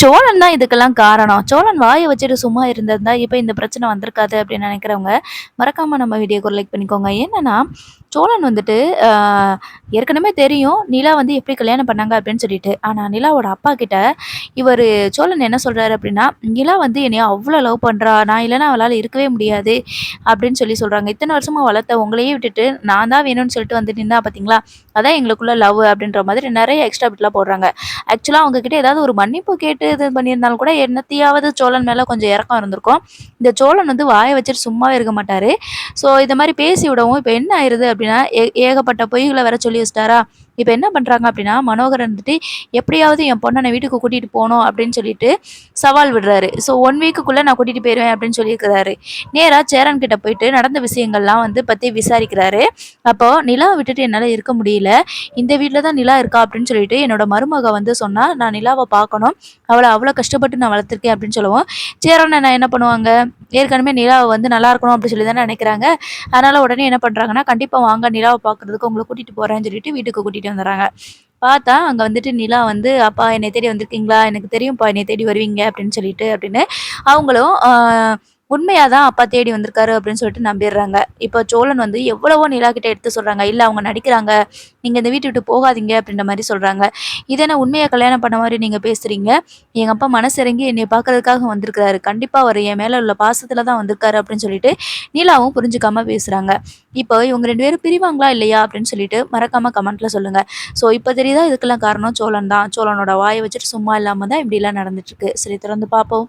சோழன் தான் இதுக்கெல்லாம் காரணம். சோழன் வாய வச்சுட்டு சும்மா இருந்திருந்தா, இப்ப இந்த பிரச்சனை வந்திருக்காது அப்படின்னு நினைக்கிறவங்க, மறக்காம நம்ம வீடியோக்கு ஒரு லைக் பண்ணிக்கோங்க. என்னன்னா, சோழன் வந்துட்டு அ ஏற்கனவே தெரியும் நிலா வந்து எப்படி கல்யாணம் பண்ணாங்க அப்படின்னு சொல்லிட்டு. ஆனா நிலாவோட அப்பா கிட்ட இவரு சோழன் என்ன சொல்றாரு அப்படின்னா, "நிலா வந்து என்னைய அவ்ளோ லவ் பண்றா. நான் இல்லன்னா அவளால இருக்கவே முடியாது." அப்படின்னு சொல்றாங்க. "இத்தன வருஷமா வளர்த்த உங்களையே விட்டுட்டு நான் தான் வேணும்னு சொல்லிட்டு வந்து நின்னா பார்த்தீங்களா? அதான் எங்களுக்குள்ள லவ்." அப்படின்ற மாதிரி நெறைய எக்ஸ்ட்ரா பிட்லாம் போடுறாங்க. ஆக்சுவலா அவங்க கிட்ட ஏதாவது ஒரு மன்னிப்பு கேட்டு இது பண்ணியிருந்தாலும் கூட என்னத்தையாவது சோழன் மேல கொஞ்சம் இரக்கம் இருந்திருக்கும். இந்த சோழன் வந்து வாய வச்சுட்டு சும்மாவே இருக்க மாட்டாரு. ஸோ இந்த மாரி பேசி விடவும் இப்ப என்ன ஆயிருது அப்டின்னா, ஏகப்பட்ட பொய்கள வேற சொல்லி வச்சுட்டாரா, இப்ப என்ன பண்றாங்க அப்டின்னா, மனோகரன் வந்துட்டு எப்படியாவது என் பொண்ண நான் வீட்டுக்கு கூட்டிட்டு போணும் அப்டின்னு சொல்லிட்டு சவால் விடுறாரு. ஸோ 1 வீக்குக்குள்ள நான் கூட்டிட்டு போயிருவேன் அப்டின்னு சொல்லியிருக்கிறாரு. நேரா சேரன் கிட்ட போயிட்டு நடந்த விஷயங்கள்லாம் வந்து பத்தி விசாரிக்கிறாரு. அப்போ நிலாவ விட்டுட்டு என்னால இருக்க முடியல. இந்த வீட்ல தான் நிலா இருக்கா அப்படின்னு சொல்லிட்டு என்னோட மருமக வந்து சொன்னா, நான் நிலாவ பார்க்கணும். அவள அவ்வளோ கஷ்டப்பட்டு நான் வளர்த்துருக்கேன் அப்படின்னு சொல்லவும், சேரன் அண்ணா என்ன பண்ணுவாங்க, ஏற்கனவே நிலாவ வந்து நல்லா இருக்கணும் அப்படி சொல்லி தானே நினைக்கிறாங்க. அதனால உடனே என்ன பண்றாங்கன்னா, கண்டிப்பா வாங்க நிலாவ பார்க்கறதுக்கு உங்கள கூட்டிட்டு போறேன்னு சொல்லிட்டு வீட்டுக்கு கூட்டிட்டு வந்துர்றாங்க. பார்த்தா அங்க வந்துட்டு நிலா வந்து, "அப்பா என்னைய தேடி வந்திருக்கீங்களா? எனக்கு தெரியும்ப்பா என்னைய தேடி வருவீங்க" அப்படின்னு சொல்லிட்டு அப்படின்னு அவங்களும் உண்மையா தான் அப்பா தேடி வந்திருக்காரு அப்படின்னு சொல்லிட்டு நம்பிர்றாங்க. இப்போ சோழன் வந்து எவ்வளவோ நிலா கிட்ட எடுத்து சொல்றாங்க. "இல்ல அவங்க நடிக்கிறாங்க. நீங்க இந்த வீட்ட விட்டு போகாதீங்க" அப்படின்ற மாரி சொல்றாங்க. "இது என்ன உண்மையா கல்யாணம் பண்ண மாரி நீங்க பேசுறீங்க? எங்க அப்பா மனசிறங்கி என்னைய பார்க்கறதுக்காக வந்திருக்காரு. கண்டிப்பா அவரு என் மேல உள்ள பாசத்துல தான் வந்திருக்காரு" அப்படின்னு சொல்லிட்டு நிலாவும் புரிஞ்சுக்காம பேசுறாங்க. இப்போ இவங்க 2 பேரும் பிரிவாங்களா இல்லையா அப்படின்னு சொல்லிட்டு மறக்காம கமெண்ட்ல சொல்லுங்க. ஸோ இப்ப தெரியுதா இதுக்கெல்லாம் காரணம் சோழன் தான். சோழனோட வாய வச்சுட்டு சும்மா இல்லாம தான் இப்படிலாம் நடந்துட்டுருக்கு. சரி தொடர்ந்து பார்ப்போம்.